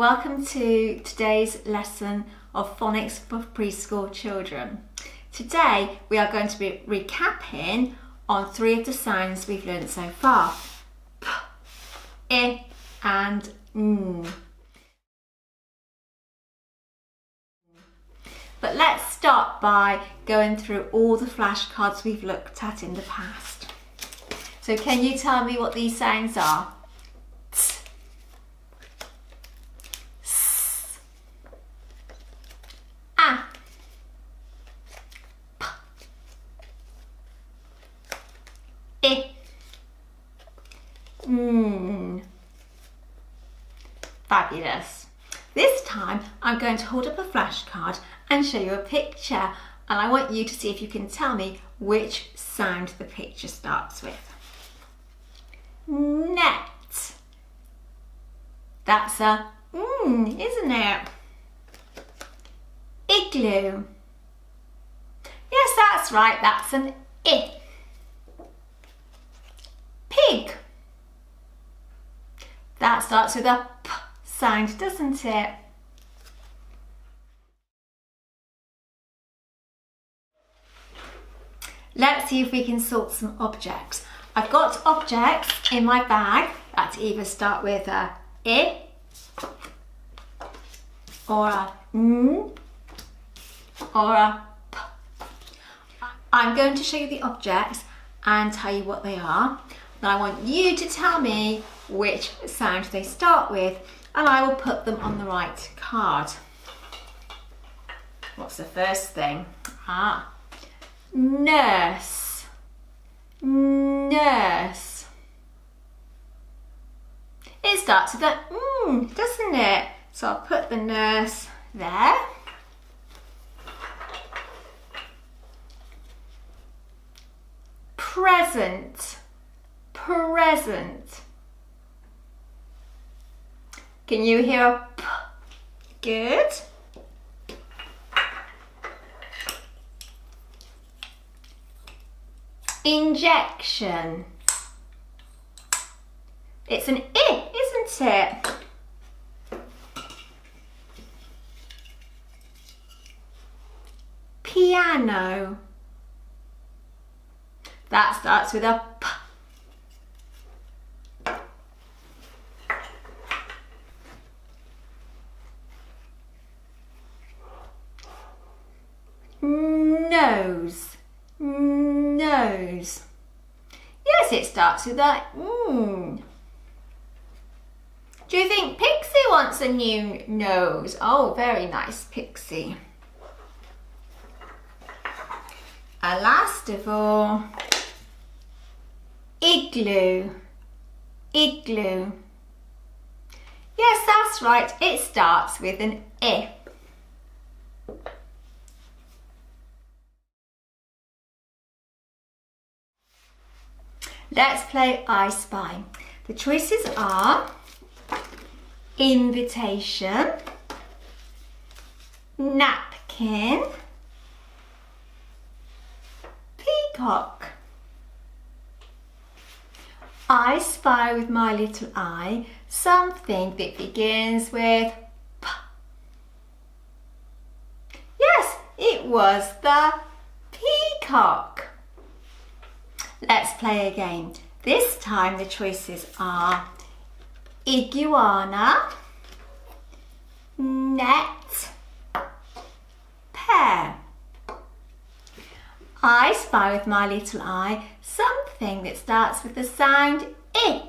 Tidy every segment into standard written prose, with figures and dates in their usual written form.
Welcome to today's lesson of phonics for preschool children. Today we are going to be recapping on 3 of the sounds we've learned so far. P, I and N. But let's start by going through all the flashcards we've looked at in the past. So can you tell me what these sounds are? T, S, A, P, I, N. Fabulous. This time I'm going to hold up a flashcard and show you a picture, and I want you to see if you can tell me which sound the picture starts with. Net. That's a isn't it? Igloo. Yes, that's right, that's an I. Pig. That starts with a P sound, doesn't it? Let's see if we can sort some objects. I've got objects in my bag that either start with a I or a N or a P. I'm going to show you the objects and tell you what they are. Then I want you to tell me which sound they start with, and I will put them on the right card. What's the first thing? Nurse. Nurse. It starts with a doesn't it? So I'll put the nurse there. Present. Present. Can you hear a P? Good. Injection. It's an I, isn't it? Piano. That starts with a P. Nose. Nose. Yes, it starts with a Do you think Pixie wants a new nose? Oh, very nice, Pixie. And last of all, igloo. Igloo. Yes, that's right. It starts with an I. Let's play I Spy. The choices are invitation, napkin, peacock. I spy with my little eye something that begins with P. Yes, it was the peacock. Let's play a game. This time the choices are iguana, net, pear. I spy with my little eye something that starts with the sound I.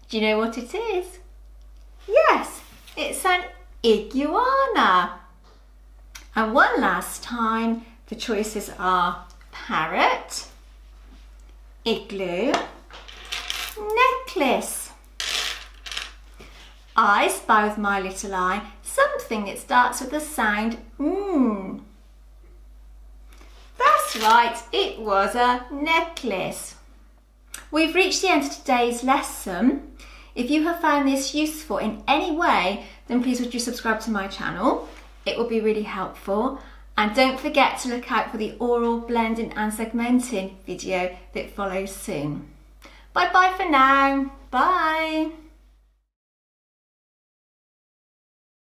Do you know what it is? Yes, it's an iguana. And one last time, the choices are parrot, igloo, necklace. I spy with my little eye something that starts with the sound That's right, it was a necklace. We've reached the end of today's lesson. If you have found this useful in any way, then please would you subscribe to my channel. It will be really helpful. And don't forget to look out for the oral blending and segmenting video that follows soon. Bye bye for now. Bye.